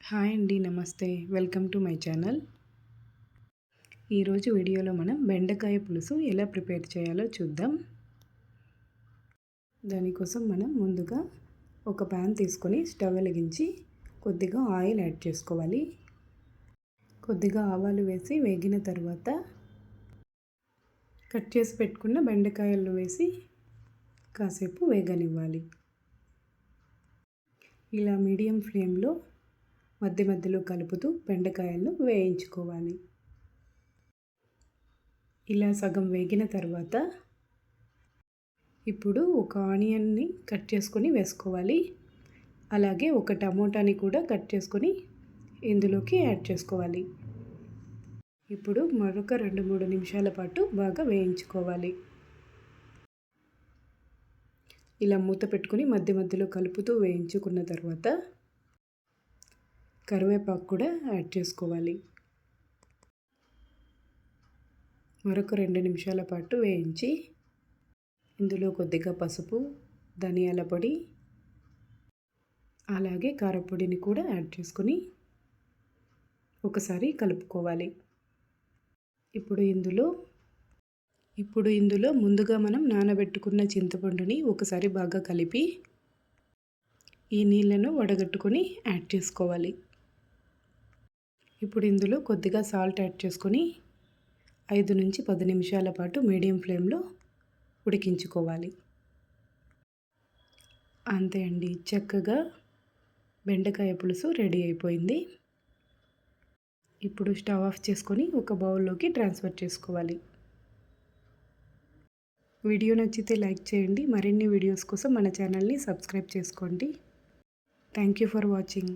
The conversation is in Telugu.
హాయ్ అండి, నమస్తే. Welcome to my channel. ఈరోజు వీడియోలో మనం బెండకాయ పులుసు ఎలా ప్రిపేర్ చేయాలో చూద్దాం. దానికోసం మనం ముందుగా ఒక ప్యాన్ తీసుకొని స్టవ్ వెలిగించి కొద్దిగా ఆయిల్ యాడ్ చేసుకోవాలి. కొద్దిగా ఆవాలు వేసి వేగిన తర్వాత కట్ చేసి పెట్టుకున్న బెండకాయలు వేసి కాసేపు వేగనివ్వాలి. ఇలా మీడియం ఫ్లేమ్లో మధ్య మధ్యలో కలుపుతూ బెండకాయలను వేయించుకోవాలి. ఇలా సగం వేగిన తర్వాత ఇప్పుడు ఒక ఆనియన్ని కట్ చేసుకొని వేసుకోవాలి. అలాగే ఒక టమోటాని కూడా కట్ చేసుకొని ఇందులోకి యాడ్ చేసుకోవాలి. ఇప్పుడు మరొక 2-3 నిమిషాల పాటు బాగా వేయించుకోవాలి. ఇలా మూత పెట్టుకొని మధ్య మధ్యలో కలుపుతూ వేయించుకున్న తర్వాత కరివేపాకు కూడా యాడ్ చేసుకోవాలి. మరొక 2 నిమిషాల పాటు వేయించి ఇందులో కొద్దిగా పసుపు, ధనియాల పొడి, అలాగే కారపొడిని కూడా యాడ్ చేసుకొని ఒకసారి కలుపుకోవాలి. ఇప్పుడు ఇందులో ముందుగా మనం నానబెట్టుకున్న చింతపండుని ఒకసారి బాగా కలిపి ఈ నీళ్ళను వడగట్టుకొని యాడ్ చేసుకోవాలి. ఇప్పుడు ఇందులో కొద్దిగా సాల్ట్ యాడ్ చేసుకొని 5-10 నిమిషాల పాటు మీడియం ఫ్లేమ్లో ఉడికించుకోవాలి. అంతే అండి, చక్కగా బెండకాయ పులుసు రెడీ అయిపోయింది. ఇప్పుడు స్టవ్ ఆఫ్ చేసుకొని ఒక బౌల్లోకి ట్రాన్స్ఫర్ చేసుకోవాలి. వీడియో నచ్చితే లైక్ చేయండి. మరిన్ని వీడియోస్ కోసం మన ఛానల్ని సబ్స్క్రైబ్ చేసుకోండి. Thank you for watching.